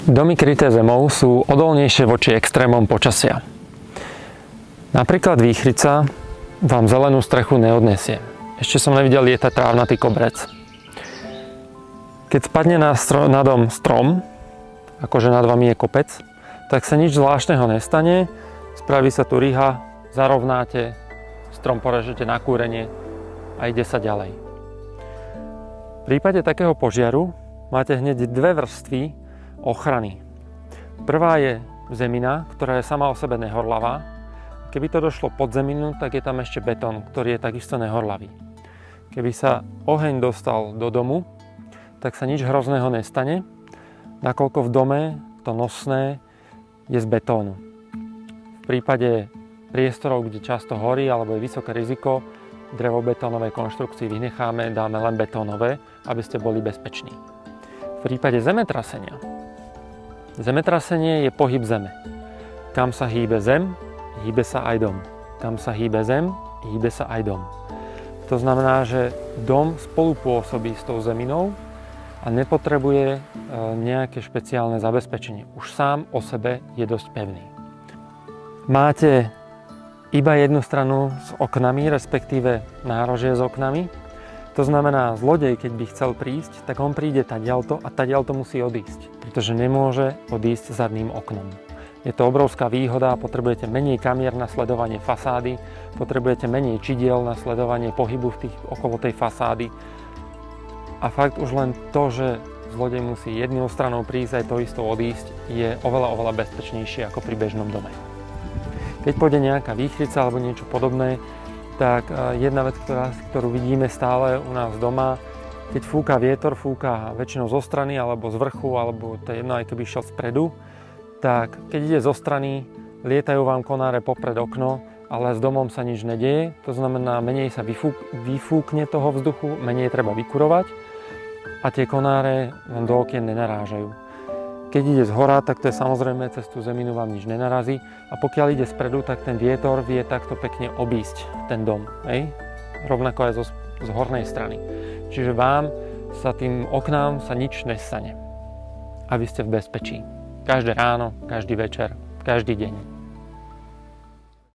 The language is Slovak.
Domy kryté zemou sú odolnejšie voči extrémom počasia. Napríklad výchrica vám zelenú strechu neodnesie. Ešte som nevidel lietať trávnatý koberec. Keď spadne na dom strom, akože nad vami je kopec, tak sa nič zvláštneho nestane, spraví sa tu ryha, zarovnáte, strom porežete na kúrenie a ide sa ďalej. V prípade takého požiaru máte hneď dve vrstvy ochrany. Prvá je zemina, ktorá je sama o sebe nehorlavá. Keby to došlo pod zeminu, tak je tam ešte betón, ktorý je takisto nehorlavý. Keby sa oheň dostal do domu, tak sa nič hrozného nestane, nakoľko v dome to nosné je z betónu. V prípade priestorov, kde často horí alebo je vysoké riziko, drevobetónové konštrukcie vynecháme, dáme len betónové, aby ste boli bezpeční. V prípade zemetrasenie je pohyb zeme. Kam sa hýbe zem, hýbe sa aj dom. Kam sa hýbe zem, hýbe sa aj dom. To znamená, že dom spolupôsobí s tou zeminou a nepotrebuje nejaké špeciálne zabezpečenie. Už sám o sebe je dosť pevný. Máte iba jednu stranu s oknami, respektíve nárožie s oknami. To znamená, zlodej, keď by chcel prísť, tak on príde tadiaľto a tadiaľto musí odísť, pretože nemôže odísť zadným oknom. Je to obrovská výhoda, potrebujete menej kamier na sledovanie fasády, potrebujete menej čidiel na sledovanie pohybu okolo tej fasády. A fakt už len to, že zlodej musí jednou stranou prísť aj to isto odísť, je oveľa bezpečnejšie ako pri bežnom dome. Keď pôjde nejaká výchrica alebo niečo podobné, tak jedna vec, ktorú vidíme stále u nás doma, keď fúka vietor, fúka väčšinou zo strany alebo z vrchu, alebo to je jedno, aj keby išiel spredu, tak keď ide zo strany, lietajú vám konáre popred okno, ale s domom sa nič nedieje, to znamená, menej sa vyfúkne toho vzduchu, menej treba vykurovať a tie konáre vám do okien nenarážajú. Keď ide z hora, tak to je samozrejme, cez tú zeminu vám nič nenarazí a pokiaľ ide spredu, tak ten vietor vie takto pekne obísť ten dom, hej? Rovnako aj z hornej strany. Čiže vám sa tým oknám sa nič nestane a vy ste v bezpečí. Každé ráno, každý večer, každý deň.